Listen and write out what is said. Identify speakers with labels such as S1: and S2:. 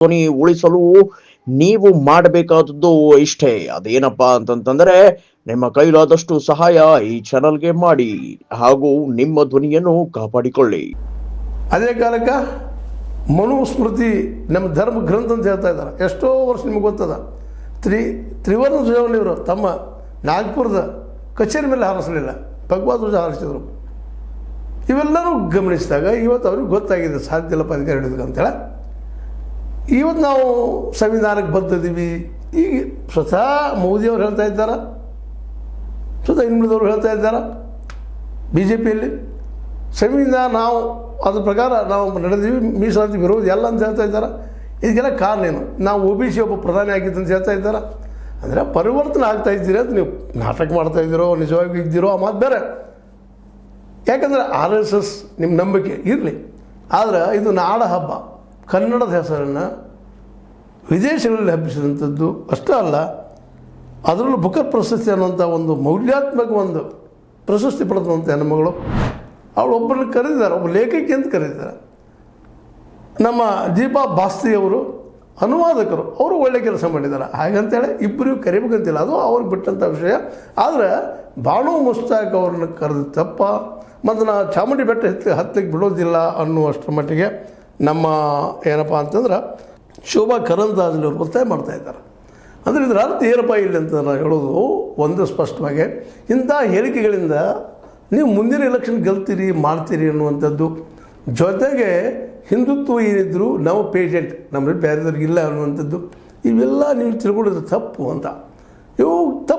S1: ಧ್ವನಿ ಉಳಿಸಲು ನೀವು ಮಾಡಬೇಕಾದದ್ದು ಇಷ್ಟೇ. ಅದೇನಪ್ಪಾ ಅಂತಂತಂದ್ರೆ ನಿಮ್ಮ ಕೈಲಾದಷ್ಟು ಸಹಾಯ ಈ ಚಾನಲ್ಗೆ ಮಾಡಿ ಹಾಗೂ ನಿಮ್ಮ ಧ್ವನಿಯನ್ನು ಕಾಪಾಡಿಕೊಳ್ಳಿ.
S2: ಅದೇ ಕಾಲಕ್ಕೆ ಮನುಸ್ಮೃತಿ ನಮ್ಮ ಧರ್ಮ ಗ್ರಂಥ ಅಂತ ಹೇಳ್ತಾ ಇದ್ದಾರೆ. ಎಷ್ಟೋ ವರ್ಷ ನಿಮ್ಗೆ ಗೊತ್ತದ. ತ್ರಿವರ್ಣ ಧ್ವಜವನ್ನು ಇವರು ತಮ್ಮ ನಾಗ್ಪುರದ ಕಚೇರಿ ಮೇಲೆ ಹಾರಿಸಲಿಲ್ಲ, ಭಗವದ್ ಧ್ವಜ ಹಾರಿಸಿದರು. ಇವೆಲ್ಲರೂ ಗಮನಿಸಿದಾಗ ಇವತ್ತು ಅವ್ರಿಗೆ ಗೊತ್ತಾಗಿದೆ ಸಾಧ್ಯ ಇಲ್ಲಪ್ಪ ಅಧಿಕಾರ ಹಿಡಿದ್ರು ಅಂತೇಳಿ. ಇವತ್ತು ನಾವು ಸಂವಿಧಾನಕ್ಕೆ ಬದ್ದಿದ್ದೀವಿ. ಈಗ ಸ್ವತಃ ಮೋದಿಯವರು ಹೇಳ್ತಾ ಇದ್ದಾರೆ, ಸ್ವತಃ ಇನ್ನುಳಿದವರು ಹೇಳ್ತಾ ಇದ್ದಾರೆ ಬಿ ಜೆ ಪಿಯಲ್ಲಿ ಸಂವಿಧಾನ ನಾವು ಅದ್ರ ಪ್ರಕಾರ ನಾವು ನಡೆದೀವಿ, ಮೀಸಲಾತಿ ವಿರೋಧ ಎಲ್ಲ ಅಂತ ಹೇಳ್ತಾ ಇದ್ದಾರೆ. ಇದಕ್ಕೆಲ್ಲ ಕಾರಣ ಏನು? ನಾವು ಒ ಬಿ ಸಿ ಒಬ್ಬ ಪ್ರಧಾನಿ ಆಗಿದ್ದು ಅಂತ ಹೇಳ್ತಾ ಇದ್ದಾರೆ. ಅಂದರೆ ಪರಿವರ್ತನೆ ಆಗ್ತಾ ಇದ್ದೀರಿ ಅಂತ ನೀವು ನಾಟಕ ಮಾಡ್ತಾ ಇದ್ದೀರೋ ನಿಜವಾಗಿ ಇದ್ದೀರೋ ಆ ಮಾತು ಬೇರೆ. ಯಾಕಂದರೆ ಆರ್ ಎಸ್ ಎಸ್ ನಿಮ್ಮ ನಂಬಿಕೆ ಇರಲಿ, ಆದರೆ ಇದು ನಾಡ ಹಬ್ಬ. ಕನ್ನಡದ ಹೆಸರನ್ನು ವಿದೇಶಗಳಲ್ಲಿ ಹಬ್ಬಿಸಿದಂಥದ್ದು ಅಷ್ಟೇ ಅಲ್ಲ, ಅದರಲ್ಲೂ ಬುಕರ್ ಪ್ರಶಸ್ತಿ ಅನ್ನುವಂಥ ಒಂದು ಮೌಲ್ಯಾತ್ಮಕ ಒಂದು ಪ್ರಶಸ್ತಿ ಪಡೆದಂಥ ಹೆಣ್ಣುಮಗಳು. ಅವಳು ಒಬ್ಬರನ್ನು ಕರೆದಿದ್ದಾರೆ, ಒಬ್ಬ ಲೇಖಕಿ ಅಂತ ಕರೆದಿದ್ದಾರೆ. ನಮ್ಮ ದೀಪಾ ಬಾಸ್ತಿಯವರು ಅನುವಾದಕರು, ಅವರು ಒಳ್ಳೆ ಕೆಲಸ ಮಾಡಿದ್ದಾರೆ. ಹಾಗಂತೇಳಿ ಇಬ್ಬರಿಗೂ ಕರಿಬೇಕಂತಿಲ್ಲ, ಅದು ಅವ್ರಿಗೆ ಬಿಟ್ಟಂಥ ವಿಷಯ. ಆದರೆ ಬಾಣು ಮುಸ್ತಾಕ್ ಅವ್ರನ್ನ ಕರೆದ ತಪ್ಪ, ಮತ್ತು ನಾ ಚಾಮುಂಡಿ ಬೆಟ್ಟ ಹತ್ತಲಿಕ್ಕೆ ಬಿಡೋದಿಲ್ಲ ಅನ್ನುವಷ್ಟರ ಮಟ್ಟಿಗೆ ನಮ್ಮ ಏನಪ್ಪ ಅಂತಂದ್ರೆ ಶೋಭಾ ಕರಂದ್ಲಾಜೆಯವರು ಒತ್ತಾಯ ಮಾಡ್ತಾಯಿದ್ದಾರೆ. ಅಂದರೆ ಇದರ ಅರ್ಥ ಏನಪ್ಪ ಇಲ್ಲಿ ಅಂತ ನಾನು ಹೇಳೋದು ಒಂದು ಸ್ಪಷ್ಟವಾಗಿ, ಇಂಥ ಹೇಳಿಕೆಗಳಿಂದ ನೀವು ಮುಂದಿನ ಎಲೆಕ್ಷನ್ ಗೆಲ್ತೀರಿ ಮಾಡ್ತೀರಿ ಅನ್ನುವಂಥದ್ದು. ಜೊತೆಗೆ ಹಿಂದುತ್ವ ಏನಿದ್ರು ನಾವು ಪೇಷೆಂಟ್, ನಮ್ಮಲ್ಲಿ ಬೇರೆದವ್ರಿಗೆ ಇಲ್ಲ ಅನ್ನುವಂಥದ್ದು, ಇವೆಲ್ಲ ನೀವು ತಿಳ್ಕೊಂಡಿದ್ರೆ ತಪ್ಪು ಅಂತ. ಇವು ತಪ್ಪು.